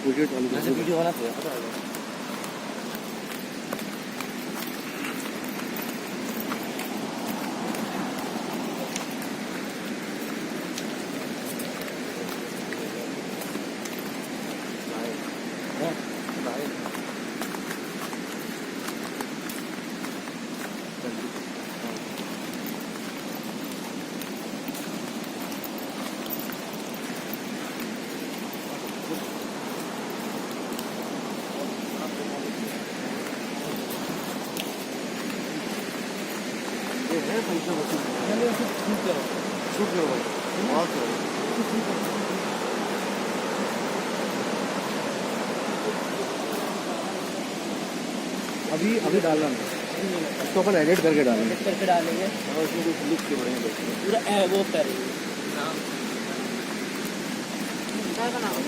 Video चालू कर। Video बनाते हैं पता है। पैसा वसूल शूट करो बहुत करो। अभी अभी डालना इसको अपन एडिट करके डालेंगे और उसमें कुछ लिख के बढ़ेंगे पूरा वो करेंगे नाम बनाओ।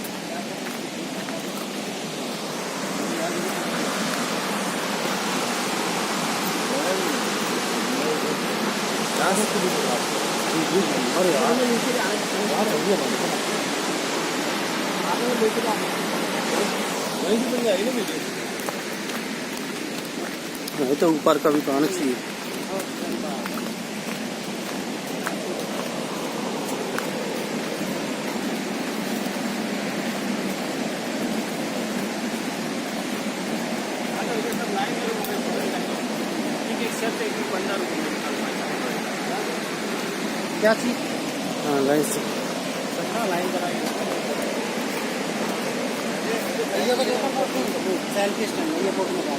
तो ऊपर का भी तो आना चाहिए। क्या चीज? हाँ लाइन से लाइन सेल्फी स्टैंड ये फोटो लगा